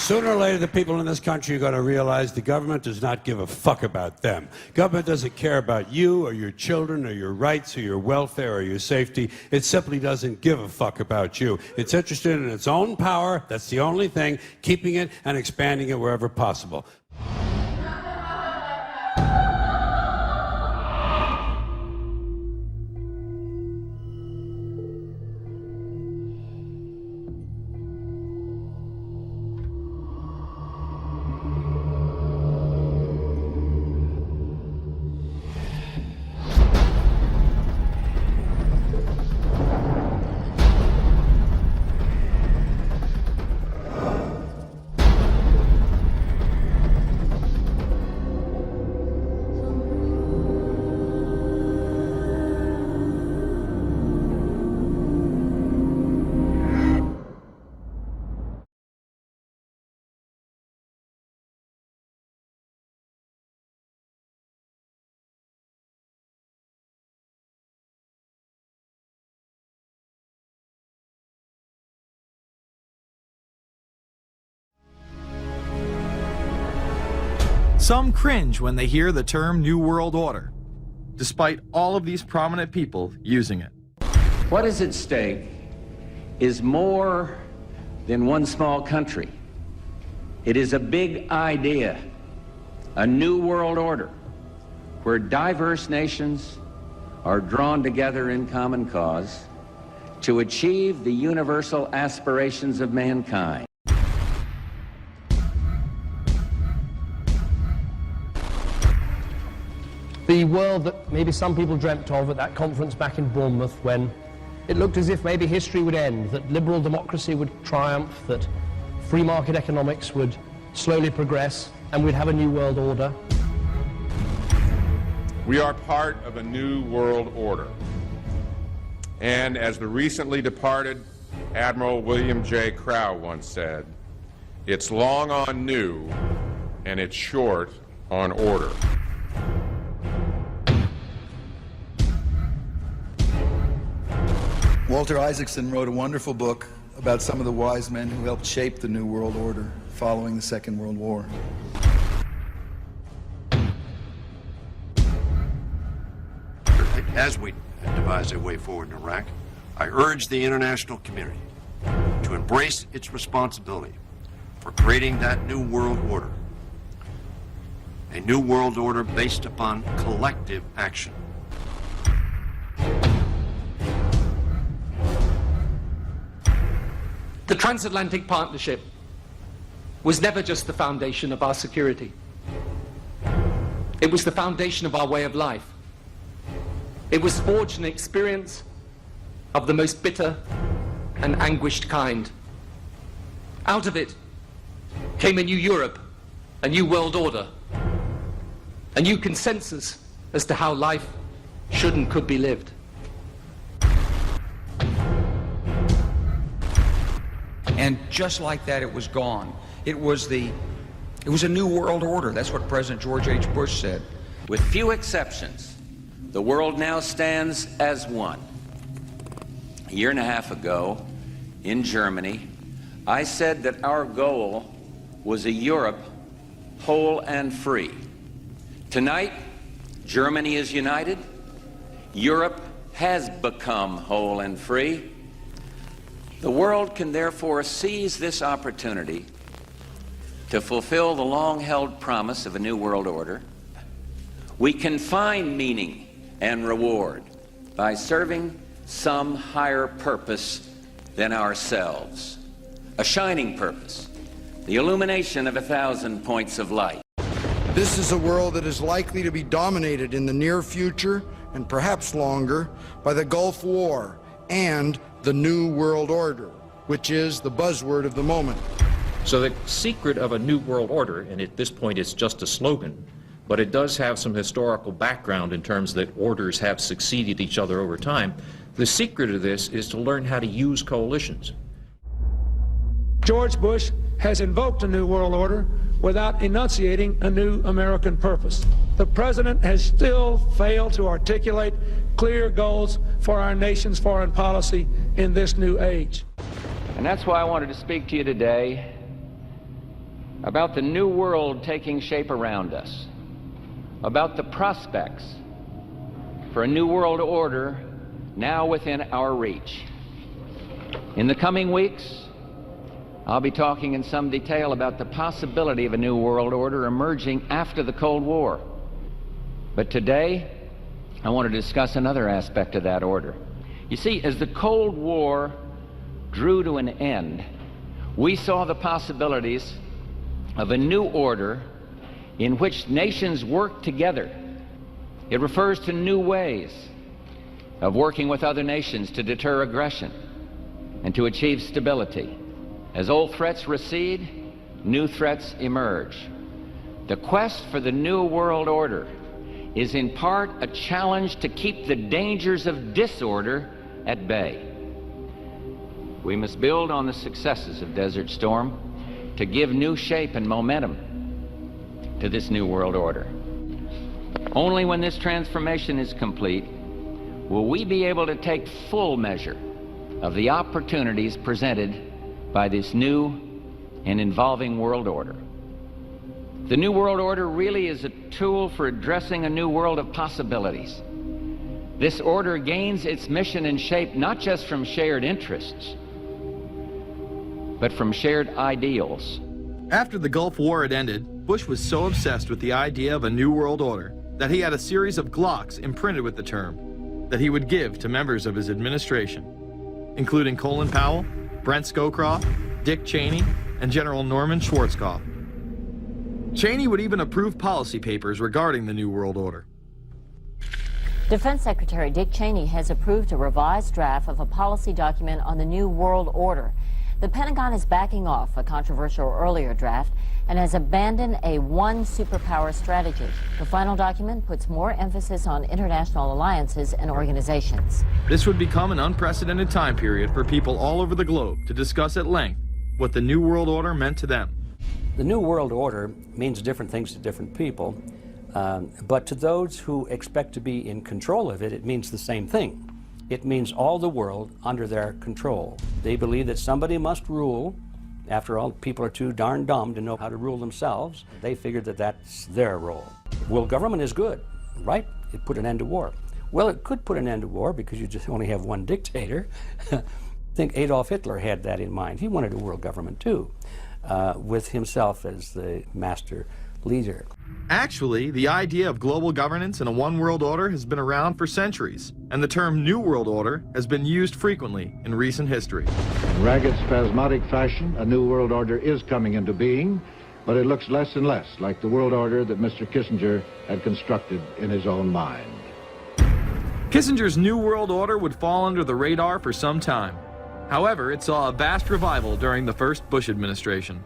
Sooner or later, the people in this country are going to realize the government does not give a fuck about them. Government doesn't care about you or your children or your rights or your welfare or your safety. It simply doesn't give a fuck about you. It's interested in its own power. That's the only thing, keeping it and expanding it wherever possible. Some cringe when they hear the term New World Order, despite all of these prominent people using it. What is at stake is more than one small country. It is a big idea, a new world order, where diverse nations are drawn together in common cause to achieve the universal aspirations of mankind. The world that maybe some people dreamt of at that conference back in Bournemouth, when it looked as if maybe history would end, that liberal democracy would triumph, that free market economics would slowly progress, and we'd have a new world order. We are part of a new world order. And as the recently departed Admiral William J. Crowe once said, it's long on new and it's short on order. Walter Isaacson wrote a wonderful book about some of the wise men who helped shape the New World Order following the Second World War. As we devise a way forward in Iraq, I urge the international community to embrace its responsibility for creating that new world order. A new world order based upon collective action. The transatlantic partnership was never just the foundation of our security. It was the foundation of our way of life. It was forged an experience of the most bitter and anguished kind. Out of it came a new Europe, a new world order, a new consensus as to how life should and could be lived. And just like that, it was gone. It was a new world order. That's what President George H. Bush said. With few exceptions, the world now stands as one. A year and a half ago, in Germany, I said that our goal was a Europe whole and free. Tonight, Germany is united. Europe has become whole and free. The world can therefore seize this opportunity to fulfill the long-held promise of a new world order. We can find meaning and reward by serving some higher purpose than ourselves. A shining purpose, the illumination of 1,000 points of light. This is a world that is likely to be dominated in the near future, and perhaps longer, by the Gulf War and the New World Order, which is the buzzword of the moment. So the secret of a New World Order, and at this point it's just a slogan, but it does have some historical background in terms that orders have succeeded each other over time. The secret of this is to learn how to use coalitions. George Bush has invoked a New World Order without enunciating a new American purpose. The President has still failed to articulate clear goals for our nation's foreign policy in this new age. And that's why I wanted to speak to you today about the new world taking shape around us, about the prospects for a new world order now within our reach. In the coming weeks, I'll be talking in some detail about the possibility of a new world order emerging after the Cold War. But today, I want to discuss another aspect of that order. You see, as the Cold War drew to an end, we saw the possibilities of a new order in which nations work together. It refers to new ways of working with other nations to deter aggression and to achieve stability. As old threats recede, new threats emerge. The quest for the new world order is in part a challenge to keep the dangers of disorder at bay. We must build on the successes of Desert Storm to give new shape and momentum to this new world order. Only when this transformation is complete will we be able to take full measure of the opportunities presented by this new and evolving world order. The new world order really is a tool for addressing a new world of possibilities. This order gains its mission and shape not just from shared interests, but from shared ideals. After the Gulf War had ended, Bush was so obsessed with the idea of a new world order that he had a series of Glocks imprinted with the term that he would give to members of his administration, including Colin Powell, Brent Scowcroft, Dick Cheney, and General Norman Schwarzkopf. Cheney would even approve policy papers regarding the New World Order. Defense Secretary Dick Cheney has approved a revised draft of a policy document on the New World Order. The Pentagon is backing off a controversial earlier draft and has abandoned a one superpower strategy. The final document puts more emphasis on international alliances and organizations. This would become an unprecedented time period for people all over the globe to discuss at length what the New World Order meant to them. The New World Order means different things to different people, but to those who expect to be in control of it, it means the same thing. It means all the world under their control. They believe that somebody must rule. After all, people are too darn dumb to know how to rule themselves. They figured that that's their role. World government is good, right? It put an end to war. Well, it could put an end to war because you just only have one dictator. I think Adolf Hitler had that in mind. He wanted a world government too, with himself as the master leader. Actually, the idea of global governance and a one world order has been around for centuries, and the term New World Order has been used frequently in recent history. In ragged, spasmodic fashion, a new world order is coming into being, but it looks less and less like the world order that Mr. Kissinger had constructed in his own mind. Kissinger's New World Order would fall under the radar for some time. However, it saw a vast revival during the first Bush administration.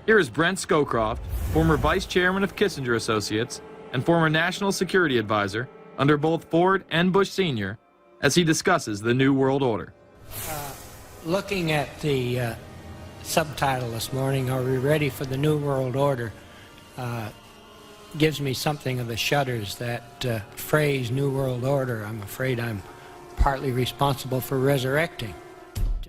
Here is Brent Scowcroft, former vice chairman of Kissinger Associates and former national security advisor under both Ford and Bush Sr., as he discusses the New World Order. Looking at the subtitle this morning, Are We Ready for the New World Order? Gives me something of the shudders. That phrase, New World Order, I'm afraid I'm partly responsible for resurrecting.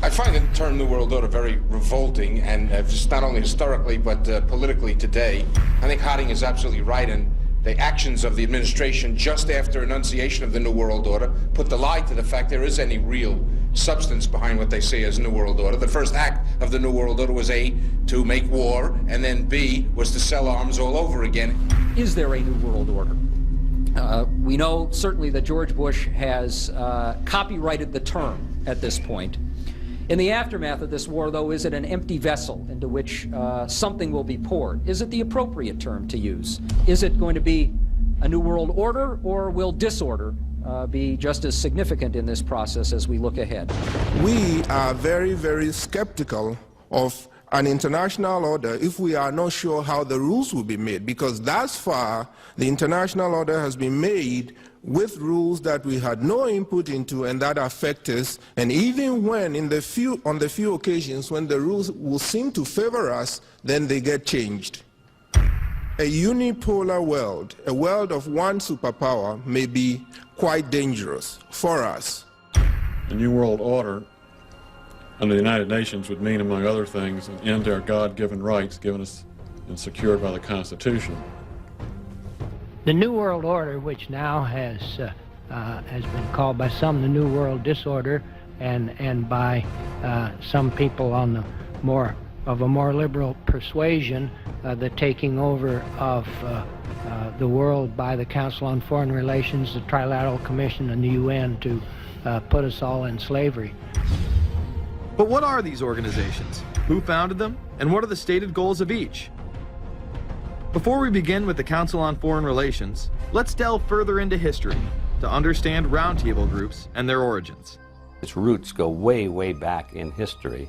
I find the term New World Order very revolting, and just not only historically but politically today. I think Harding is absolutely right, and the actions of the administration just after enunciation of the New World Order put the lie to the fact there is any real substance behind what they say as New World Order. The first act of the New World Order was A, to make war, and then B, was to sell arms all over again. Is there a New World Order? We know certainly that George Bush has copyrighted the term at this point. In the aftermath of this war, though, is it an empty vessel into which something will be poured? Is it the appropriate term to use? Is it going to be a new world order, or will disorder be just as significant in this process as we look ahead? We are very, very skeptical of an international order if we are not sure how the rules will be made, because thus far the international order has been made with rules that we had no input into and that affect us, and even when on the few occasions when the rules will seem to favor us, then they get changed. A unipolar world, a world of one superpower, may be quite dangerous for us. The New World Order under the United Nations would mean, among other things, an end to our God-given rights given us and secured by the Constitution. The New World Order, which now has been called by some the New World Disorder, and by some people on the more liberal persuasion, the taking over of the world by the Council on Foreign Relations, the Trilateral Commission, and the UN to put us all in slavery. But what are these organizations? Who founded them? And what are the stated goals of each? Before we begin with the Council on Foreign Relations, let's delve further into history to understand roundtable groups and their origins. Its roots go way, way back in history,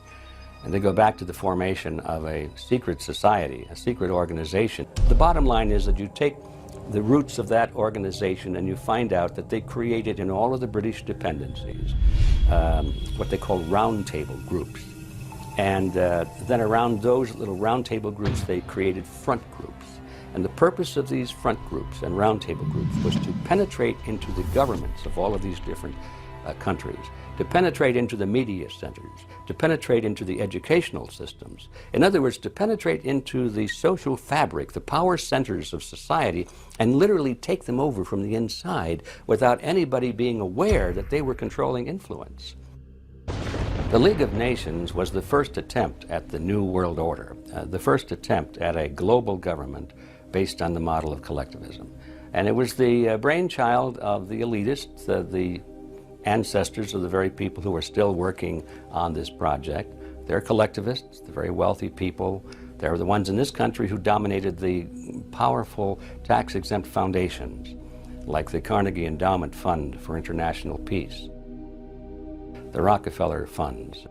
and they go back to the formation of a secret society, a secret organization. The bottom line is that you take the roots of that organization and you find out that they created in all of the British dependencies what they call roundtable groups. And then around those little roundtable groups, they created front groups. And the purpose of these front groups and roundtable groups was to penetrate into the governments of all of these different countries, to penetrate into the media centers, to penetrate into the educational systems. In other words, to penetrate into the social fabric, the power centers of society, and literally take them over from the inside without anybody being aware that they were controlling influence. The League of Nations was the first attempt at the New World Order, the first attempt at a global government based on the model of collectivism. And it was the brainchild of the elitists, the ancestors of the very people who are still working on this project. They're collectivists, they're very wealthy people. They're the ones in this country who dominated the powerful tax-exempt foundations, like the Carnegie Endowment Fund for International Peace, the Rockefeller Funds,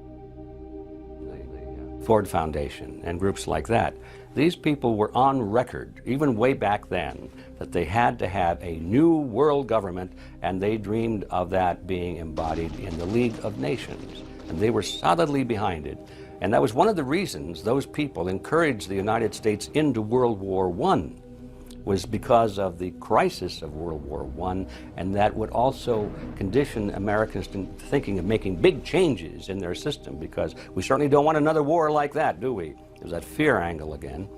the Ford Foundation, and groups like that. These people were on record, even way back then, that they had to have a new world government, and they dreamed of that being embodied in the League of Nations. And they were solidly behind it. And that was one of the reasons those people encouraged the United States into World War I, was because of the crisis of World War I, and that would also condition Americans to thinking of making big changes in their system, because we certainly don't want another war like that, do we? There's that fear angle again.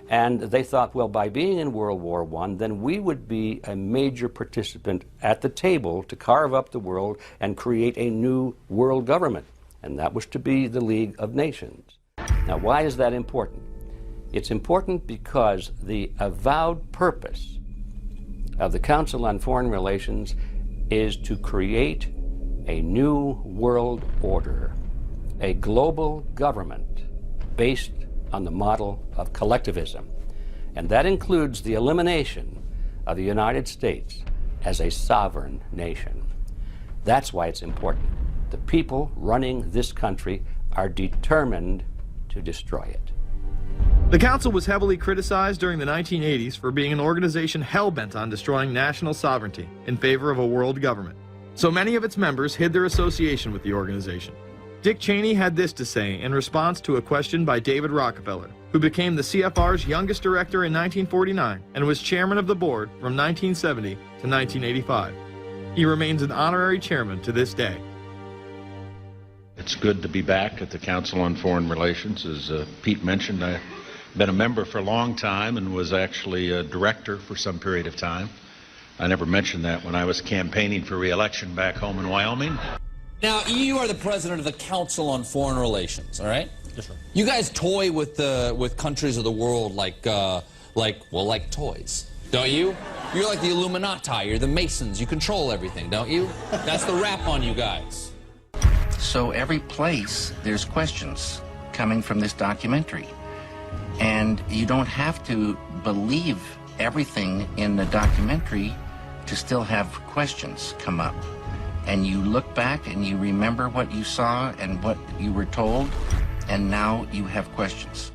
And they thought, well, by being in World War I, then we would be a major participant at the table to carve up the world and create a new world government. And that was to be the League of Nations. Now, why is that important? It's important because the avowed purpose of the Council on Foreign Relations is to create a new world order, a global government based on the model of collectivism. And that includes the elimination of the United States as a sovereign nation. That's why it's important. The people running this country are determined to destroy it. The Council was heavily criticized during the 1980s for being an organization hell-bent on destroying national sovereignty in favor of a world government. So many of its members hid their association with the organization. Dick Cheney had this to say in response to a question by David Rockefeller, who became the CFR's youngest director in 1949 and was chairman of the board from 1970 to 1985. He remains an honorary chairman to this day. It's good to be back at the Council on Foreign Relations. As Pete mentioned, I've been a member for a long time and was actually a director for some period of time. I never mentioned that when I was campaigning for re-election back home in Wyoming. Now, you are the president of the Council on Foreign Relations, all right? Yes, sir. You guys toy with countries of the world like toys, don't you? You're like the Illuminati, you're the Masons, you control everything, don't you? That's the rap on you guys. So every place there's questions coming from this documentary. And you don't have to believe everything in the documentary to still have questions come up. And you look back and you remember what you saw and what you were told, and now you have questions.